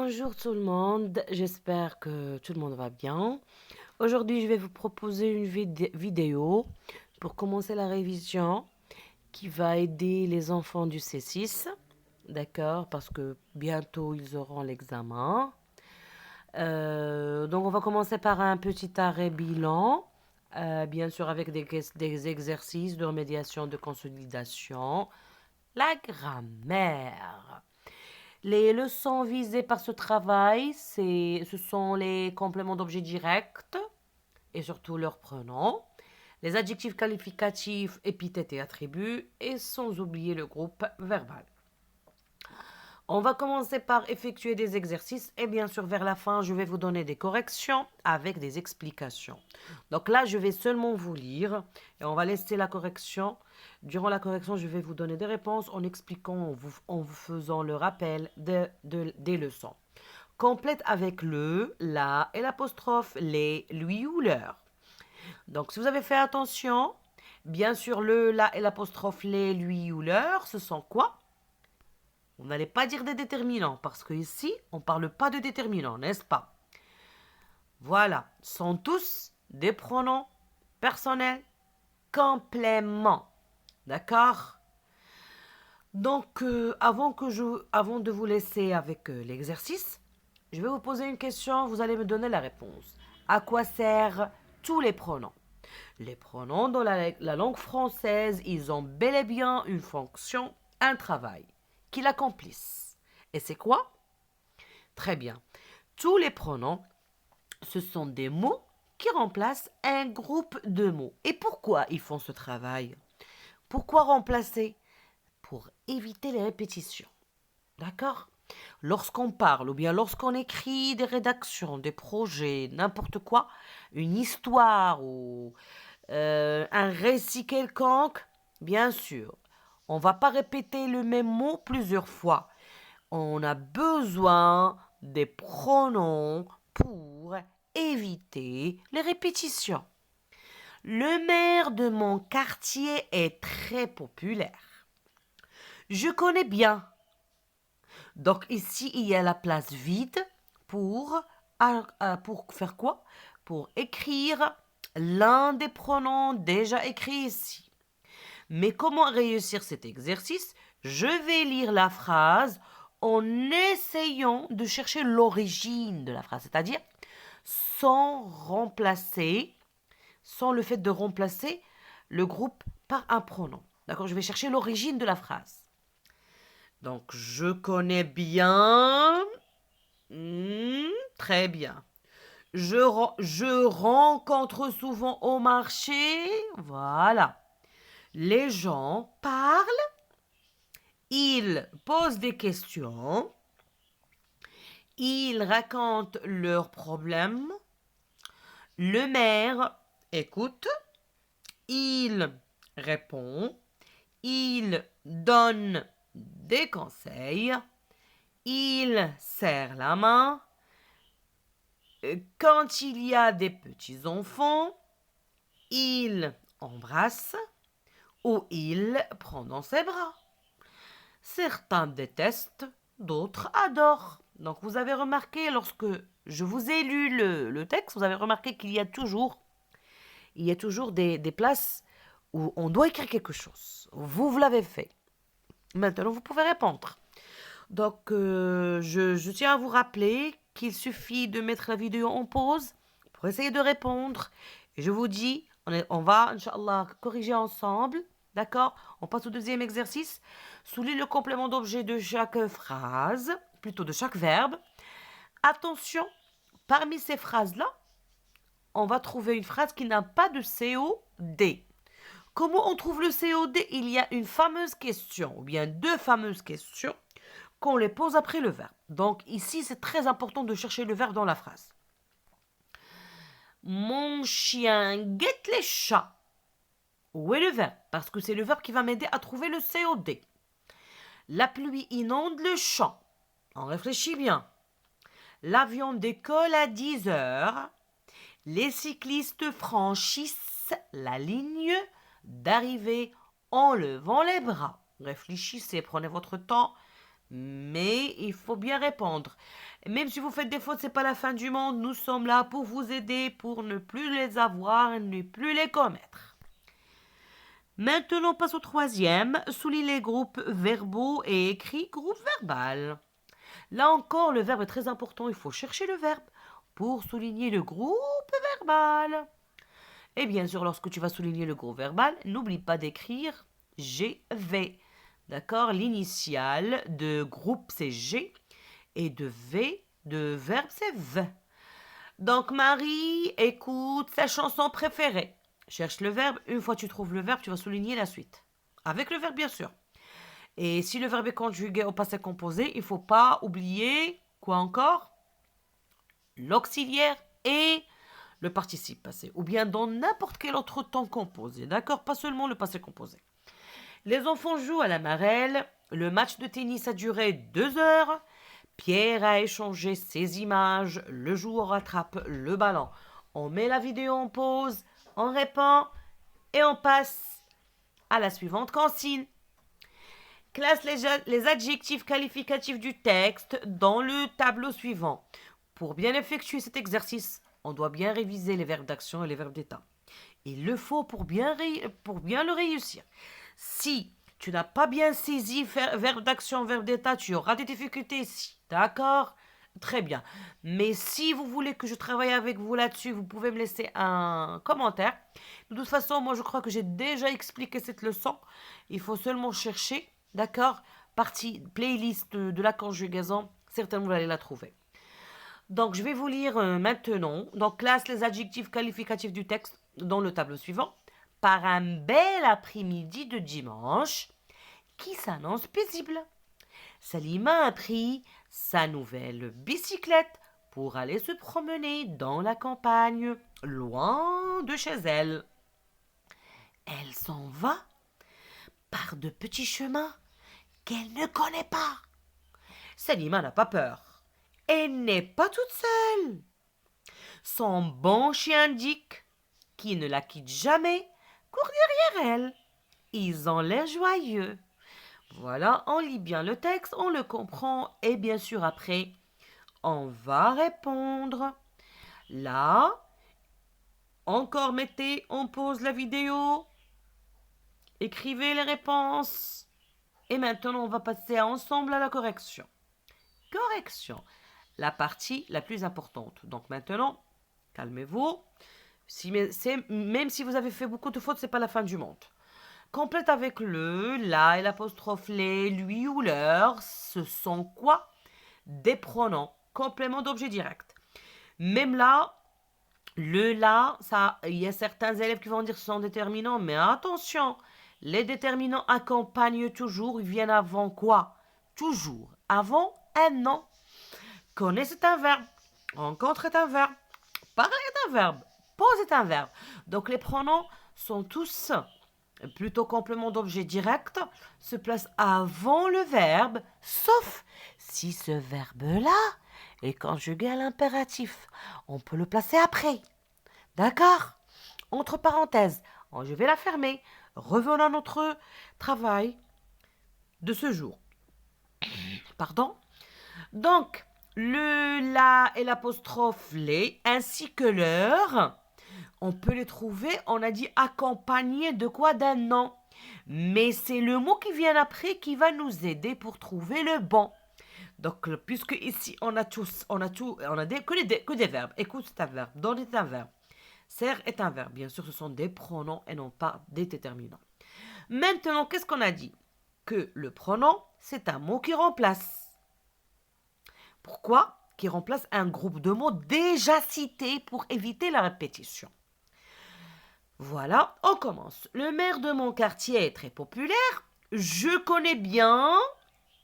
Bonjour tout le monde, j'espère que tout le monde va bien. Aujourd'hui, je vais vous proposer une vidéo pour commencer la révision qui va aider les enfants du C6, d'accord, parce que bientôt ils auront l'examen. Donc on va commencer par un petit arrêt bilan, bien sûr avec des exercices de remédiation, de consolidation, la grammaire. Les leçons visées par ce travail, ce sont les compléments d'objets directs et surtout leurs pronoms, les adjectifs qualificatifs, épithètes et attributs, et sans oublier le groupe verbal. On va commencer par effectuer des exercices et bien sûr vers la fin, je vais vous donner des corrections avec des explications. Donc là, je vais seulement vous lire et on va laisser la correction. Durant la correction, je vais vous donner des réponses en expliquant, en vous faisant le rappel des leçons. Complète avec le, la et l'apostrophe, les, lui ou leur. Donc si vous avez fait attention, bien sûr le, la et l'apostrophe, les, lui ou leur, ce sont quoi? On n'allait pas dire des déterminants, parce qu'ici, on ne parle pas de déterminants, n'est-ce pas? Voilà, sont tous des pronoms personnels compléments. D'accord? Donc, avant de vous laisser avec l'exercice, je vais vous poser une question, vous allez me donner la réponse. À quoi servent tous les pronoms? Les pronoms dans la langue française, ils ont bel et bien une fonction, un travail, qu'ils accomplissent. Et c'est quoi? Très bien. Tous les pronoms, ce sont des mots qui remplacent un groupe de mots. Et pourquoi ils font ce travail? Pourquoi remplacer? Pour éviter les répétitions. D'accord? Lorsqu'on parle ou bien lorsqu'on écrit des rédactions, des projets, n'importe quoi, une histoire ou un récit quelconque, bien sûr, on ne va pas répéter le même mot plusieurs fois. On a besoin des pronoms pour éviter les répétitions. Le maire de mon quartier est très populaire. Je connais bien. Donc ici, il y a la place vide pour faire quoi? Pour écrire l'un des pronoms déjà écrits ici. Mais comment réussir cet exercice? Je vais lire la phrase en essayant de chercher l'origine de la phrase, c'est-à-dire sans remplacer, sans le fait de remplacer le groupe par un pronom. D'accord? Je vais chercher l'origine de la phrase. Donc, je connais bien. Très bien. Je rencontre souvent au marché. Voilà. Les gens parlent, ils posent des questions, ils racontent leurs problèmes, le maire écoute, il répond, il donne des conseils, il serre la main. Quand il y a des petits-enfants, il embrasse ou il prend dans ses bras. Certains détestent, d'autres adorent. Donc vous avez remarqué, lorsque je vous ai lu le texte, vous avez remarqué qu'il y a toujours, des places où on doit écrire quelque chose. Vous l'avez fait. Maintenant, vous pouvez répondre. Donc, je tiens à vous rappeler qu'il suffit de mettre la vidéo en pause pour essayer de répondre. Et je vous dis, on va, Inch'Allah, corriger ensemble. D'accord? On passe au deuxième exercice. Souligne le complément d'objet de chaque phrase, plutôt de chaque verbe. Attention, parmi ces phrases-là, on va trouver une phrase qui n'a pas de COD. Comment on trouve le COD? Il y a une fameuse question, ou bien deux fameuses questions, qu'on les pose après le verbe. Donc ici, c'est très important de chercher le verbe dans la phrase. Mon chien guette les chats. Où est le verbe? Parce que c'est le verbe qui va m'aider à trouver le COD. La pluie inonde le champ. On réfléchit bien. L'avion décolle à 10 heures. Les cyclistes franchissent la ligne d'arrivée en levant les bras. Réfléchissez, prenez votre temps, mais il faut bien répondre. Même si vous faites des fautes, c'est pas la fin du monde. Nous sommes là pour vous aider, pour ne plus les avoir, ne plus les commettre. Maintenant, on passe au troisième. Souligne les groupes verbaux et écrit groupe verbal. Là encore, le verbe est très important. Il faut chercher le verbe pour souligner le groupe verbal. Et bien sûr, lorsque tu vas souligner le groupe verbal, n'oublie pas d'écrire GV. D'accord? L'initiale de groupe, c'est G. Et de V, de verbe, c'est V. Donc, Marie écoute sa chanson préférée. Cherche le verbe. Une fois que tu trouves le verbe, tu vas souligner la suite. Avec le verbe, bien sûr. Et si le verbe est conjugué au passé composé, il ne faut pas oublier, quoi encore? L'auxiliaire et le participe passé. Ou bien dans n'importe quel autre temps composé. D'accord? Pas seulement le passé composé. Les enfants jouent à la marelle. Le match de tennis a duré 2 heures. Pierre a échangé ses images. Le joueur rattrape le ballon. On met la vidéo en pause. On répond. Et on passe à la suivante consigne. Classe les adjectifs qualificatifs du texte dans le tableau suivant. Pour bien effectuer cet exercice, on doit bien réviser les verbes d'action et les verbes d'état. Il le faut pour bien le réussir. Si tu n'as pas bien saisi verbe d'action, verbe d'état, tu auras des difficultés ici. D'accord? Très bien. Mais si vous voulez que je travaille avec vous là-dessus, vous pouvez me laisser un commentaire. De toute façon, moi je crois que j'ai déjà expliqué cette leçon. Il faut seulement chercher. D'accord? Partie playlist de la conjugaison, certainement vous allez la trouver. Donc je vais vous lire maintenant. Donc classe les adjectifs qualificatifs du texte dans le tableau suivant. Par un bel après-midi de dimanche qui s'annonce paisible. Salima a pris sa nouvelle bicyclette pour aller se promener dans la campagne, loin de chez elle. Elle s'en va par de petits chemins qu'elle ne connaît pas. Salima n'a pas peur. Elle n'est pas toute seule. Son bon chien Dick, qui ne la quitte jamais, court derrière elle. Ils ont l'air joyeux. Voilà, on lit bien le texte, on le comprend et bien sûr après, on va répondre. Là, encore mettez en pause la vidéo. Écrivez les réponses. Et maintenant, on va passer ensemble à la correction. Correction, la partie la plus importante. Donc maintenant, calmez-vous. Même si vous avez fait beaucoup de fautes, ce n'est pas la fin du monde. Complète avec le, la et l'apostrophe les, lui ou leur. Ce sont quoi? Des pronoms, complément d'objet direct. Même là, le là, il y a certains élèves qui vont dire que ce sont déterminants, mais attention, les déterminants accompagnent toujours, ils viennent avant quoi? Toujours avant un nom. Connaître est un verbe, rencontre est un verbe, parler est un verbe, pose est un verbe. Donc les pronoms sont tous plutôt complément d'objet direct, se placent avant le verbe, sauf si ce verbe-là est conjugué à l'impératif. On peut le placer après. D'accord? Entre parenthèses, je vais la fermer. Revenons à notre travail de ce jour. Pardon? Donc, le la et l'apostrophe les, ainsi que leur, on peut les trouver, on a dit accompagné de quoi? D'un nom. Mais c'est le mot qui vient après qui va nous aider pour trouver le bon. Donc, puisque ici, on a que des verbes. Écoute, c'est un verbe. Donne est un verbe. Sert est un verbe. Bien sûr, ce sont des pronoms et non pas des déterminants. Maintenant, qu'est-ce qu'on a dit? Que le pronom, c'est un mot qui remplace. Pourquoi? Qui remplace un groupe de mots déjà cités pour éviter la répétition. Voilà, on commence. Le maire de mon quartier est très populaire. Je connais bien.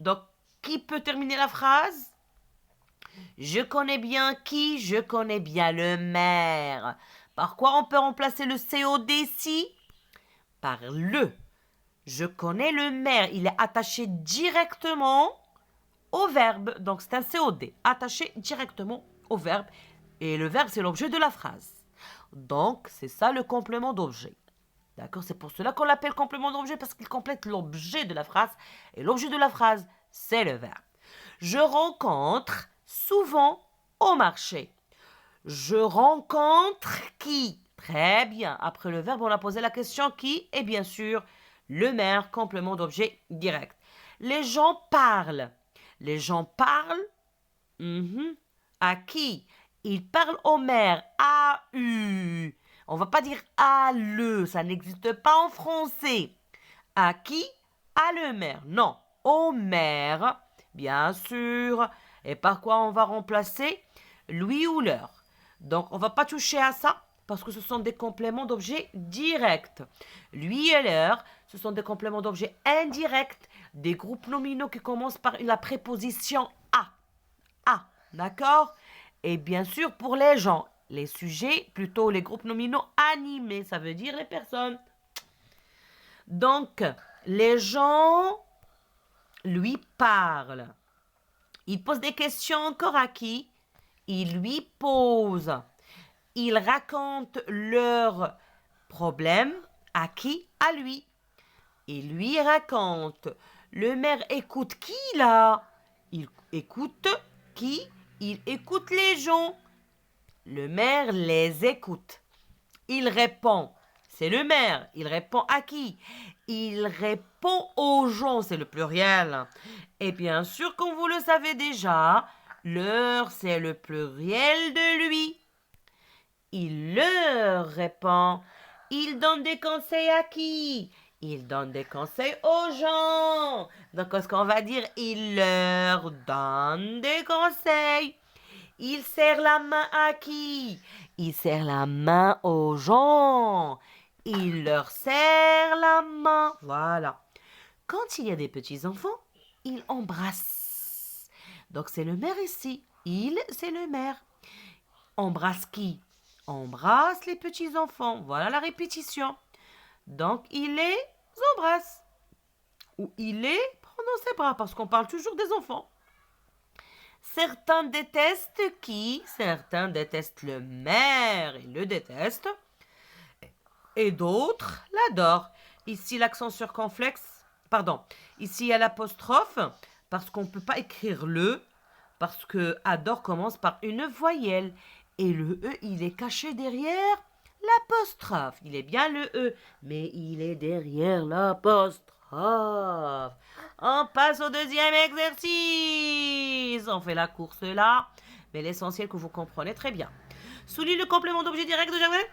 Donc, qui peut terminer la phrase? Je connais bien qui? Je connais bien le maire. Par quoi on peut remplacer le COD ici? Par le. Je connais le maire. Il est attaché directement au verbe. Donc, c'est un COD. Attaché directement au verbe. Et le verbe, c'est l'objet de la phrase. Donc, c'est ça le complément d'objet. D'accord? C'est pour cela qu'on l'appelle complément d'objet, parce qu'il complète l'objet de la phrase. Et l'objet de la phrase, c'est le verbe. Je rencontre souvent au marché. Je rencontre qui? Très bien. Après le verbe, on a posé la question qui et bien sûr le maire, complément d'objet direct. Les gens parlent. Les gens parlent à qui? Ils parlent au maire. A-U. On va pas dire à le. Ça n'existe pas en français. À qui? À le maire. Non, au maire, bien sûr. Et par quoi on va remplacer lui ou leur? Donc, on va pas toucher à ça parce que ce sont des compléments d'objet directs. Lui et leur, ce sont des compléments d'objet indirects, des groupes nominaux qui commencent par la préposition à. À, d'accord? Et bien sûr, pour les gens, les sujets, plutôt les groupes nominaux animés, ça veut dire les personnes. Donc, les gens lui parlent. Il pose des questions encore à qui? Il lui pose. Ils racontent leurs problèmes à qui? À lui. Il lui raconte. Le maire écoute qui là? Il écoute qui? Il écoute les gens. Le maire les écoute. Il répond. C'est le maire. Il répond à qui? Il répond aux gens. C'est le pluriel. Et bien sûr, comme vous le savez déjà, leur, c'est le pluriel de lui. Il leur répond. Il donne des conseils à qui? Il donne des conseils aux gens. Donc, est-ce qu'on va dire il leur donne des conseils? Il serre la main à qui? Il serre la main aux gens. Il leur serre la main. Voilà. Quand il y a des petits-enfants, il embrasse. Donc, c'est le maire ici. Il, c'est le maire. Embrasse qui? Embrasse les petits-enfants. Voilà la répétition. Donc, il les embrasse. Ou il les prend dans ses bras, parce qu'on parle toujours des enfants. Certains détestent qui? Certains détestent le maire, ils le détestent. Et d'autres l'adorent. Ici, l'accent circonflexe. Pardon. Ici, il y a l'apostrophe, parce qu'on ne peut pas écrire le, parce que adore commence par une voyelle. Et le E, il est caché derrière l'apostrophe. Il est bien le E, mais il est derrière l'apostrophe. On passe au deuxième exercice. On fait la course là, mais l'essentiel que vous comprenez très bien. Souligne le complément d'objet direct de Gervais.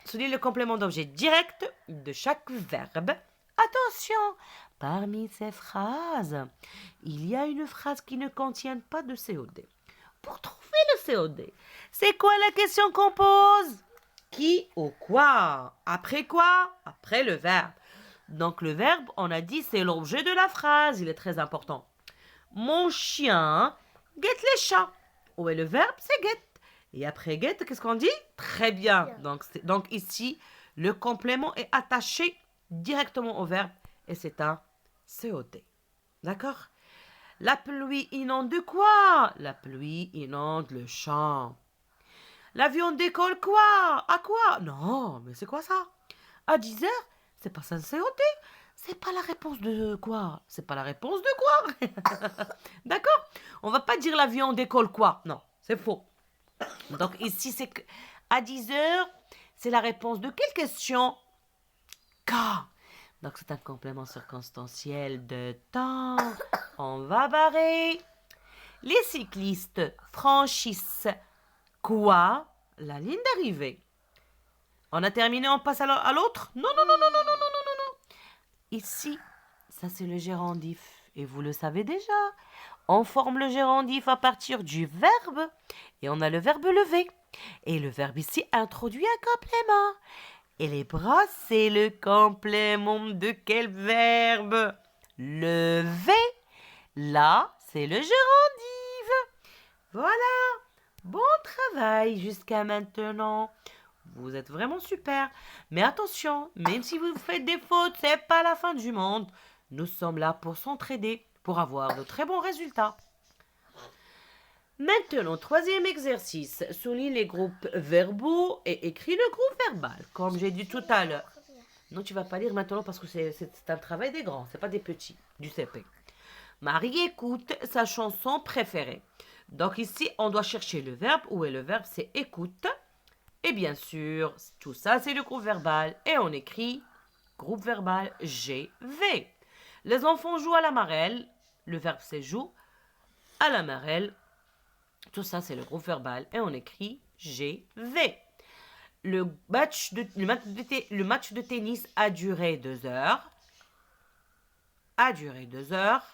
Souligne le complément d'objet direct de chaque verbe. Attention, parmi ces phrases, il y a une phrase qui ne contient pas de COD. Pour trouver le COD, c'est quoi la question qu'on pose? Qui ou quoi? Après quoi? Après le verbe. Donc le verbe, on a dit, c'est l'objet de la phrase. Il est très important. Mon chien guette les chats. Où est le verbe? C'est guette. Et après guette, qu'est-ce qu'on dit? Très bien. Donc ici, le complément est attaché directement au verbe et c'est un COD. D'accord? La pluie inonde quoi? La pluie inonde le champ. L'avion décolle quoi? À quoi? Non, mais c'est quoi ça? À 10 heures? C'est pas ça le COD. C'est pas la réponse de quoi? C'est pas la réponse de quoi? D'accord? On va pas dire l'avion décolle quoi? Non, c'est faux. Donc ici, c'est que à 10 heures, c'est la réponse de quelle question? Quand? Donc c'est un complément circonstanciel de temps. On va barrer. Les cyclistes franchissent quoi? La ligne d'arrivée. On a terminé, on passe à l'autre? Non, non, non, non, non, non, non, non, non. Ici, ça c'est le gérondif. Et vous le savez déjà. On forme le gérondif à partir du verbe. Et on a le verbe lever. Et le verbe ici introduit un complément. Et les bras, c'est le complément de quel verbe? Lever. Là, c'est le gérondif. Voilà. Bon travail jusqu'à maintenant. Vous êtes vraiment super. Mais attention, même si vous faites des fautes, c'est pas la fin du monde. Nous sommes là pour s'entraider, pour avoir de très bons résultats. Maintenant, troisième exercice. Souligne les groupes verbaux et écris le groupe verbal, comme j'ai dit tout à l'heure. Non, tu vas pas lire maintenant parce que c'est un travail des grands, c'est pas des petits, du CP. Marie écoute sa chanson préférée. Donc ici, on doit chercher le verbe. Où est le verbe? C'est écoute. Et bien sûr, tout ça, c'est le groupe verbal. Et on écrit groupe verbal GV. Les enfants jouent à la marelle. Le verbe, c'est joue. À la marelle. Tout ça, c'est le groupe verbal. Et on écrit GV. Le match de tennis a duré 2 heures. A duré 2 heures.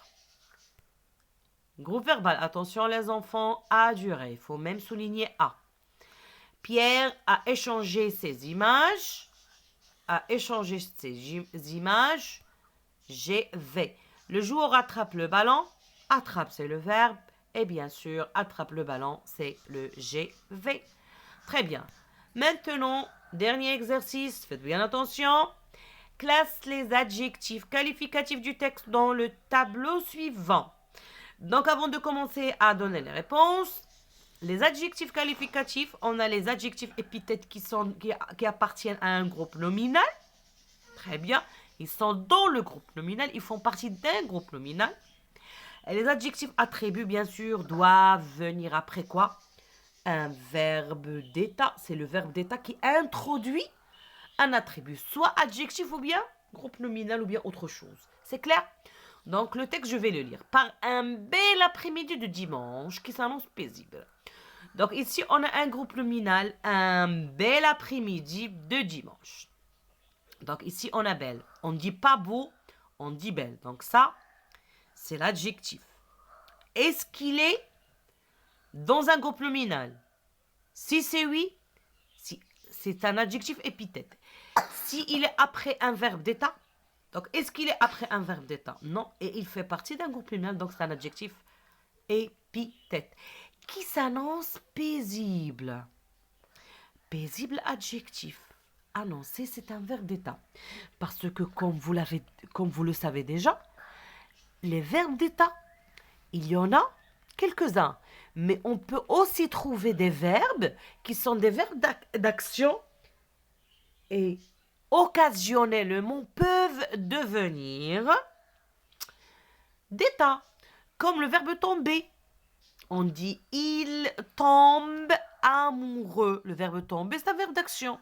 Groupe verbal. Attention les enfants, a duré. Il faut même souligner a. Pierre a échangé ses images. A échangé ses images. GV. Le joueur attrape le ballon. Attrape, c'est le verbe. Et bien sûr, attrape le ballon, c'est le GV. Très bien. Maintenant, dernier exercice. Faites bien attention. Classe les adjectifs qualificatifs du texte dans le tableau suivant. Donc, avant de commencer à donner les réponses, les adjectifs qualificatifs, on a les adjectifs épithètes qui appartiennent à un groupe nominal. Très bien. Ils sont dans le groupe nominal. Ils font partie d'un groupe nominal. Et les adjectifs attributs, bien sûr, doivent venir après quoi? Un verbe d'état. C'est le verbe d'état qui introduit un attribut. Soit adjectif ou bien groupe nominal ou bien autre chose. C'est clair? Donc, le texte, je vais le lire. Par un bel après-midi de dimanche qui s'annonce paisible. Donc, ici, on a un groupe nominal. Un bel après-midi de dimanche. Donc, ici, on a belle. On ne dit pas beau, on dit belle. Donc, ça, c'est l'adjectif. Est-ce qu'il est dans un groupe nominal? Si c'est oui, si, c'est un adjectif épithète. Si il est après un verbe d'état, donc est-ce qu'il est après un verbe d'état? Non, et il fait partie d'un groupe nominal, donc c'est un adjectif épithète. Qui s'annonce paisible? Paisible adjectif. Annoncer, c'est un verbe d'état. Parce que comme vous le savez déjà, les verbes d'état, il y en a quelques-uns. Mais on peut aussi trouver des verbes qui sont des verbes d'action et occasionnellement peuvent devenir d'état. Comme le verbe tomber. On dit il tombe amoureux. Le verbe tomber, c'est un verbe d'action.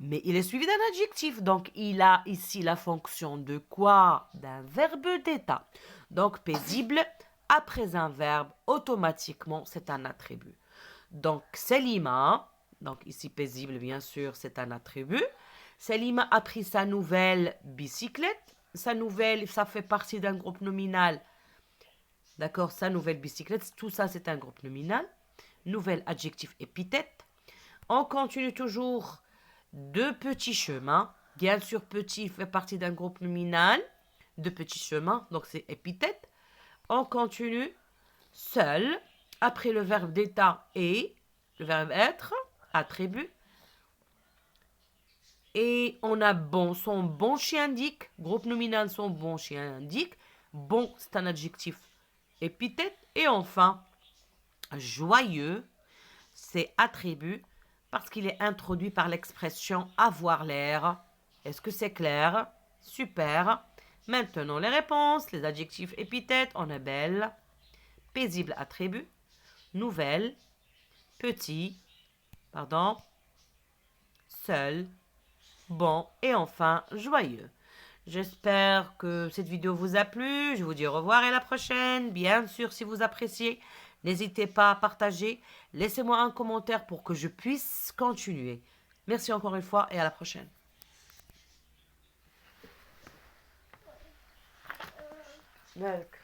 Mais il est suivi d'un adjectif. Donc, il a ici la fonction de quoi? D'un verbe d'état. Donc, paisible, après un verbe, automatiquement, c'est un attribut. Donc, Selima, donc ici paisible, bien sûr, c'est un attribut. Selima a pris sa nouvelle bicyclette. Sa nouvelle, ça fait partie d'un groupe nominal. D'accord, sa nouvelle bicyclette, tout ça, c'est un groupe nominal. Nouvelle adjectif épithète. On continue toujours. Deux petits chemins. Bien sûr, petit fait partie d'un groupe nominal. Deux petits chemins, donc c'est épithète. On continue. Seul, après le verbe d'état et le verbe être, attribut. Et on a bon, son bon chien indique. Groupe nominal, son bon chien indique. Bon, c'est un adjectif épithète. Et enfin, joyeux, c'est attribut parce qu'il est introduit par l'expression avoir l'air. Est-ce que c'est clair? Super. Maintenant, les réponses, les adjectifs épithètes, on a belle, paisible attribut, nouvelle, petit, seul, bon et enfin joyeux. J'espère que cette vidéo vous a plu. Je vous dis au revoir et à la prochaine. Bien sûr, si vous appréciez, n'hésitez pas à partager. Laissez-moi un commentaire pour que je puisse continuer. Merci encore une fois et à la prochaine. Melk.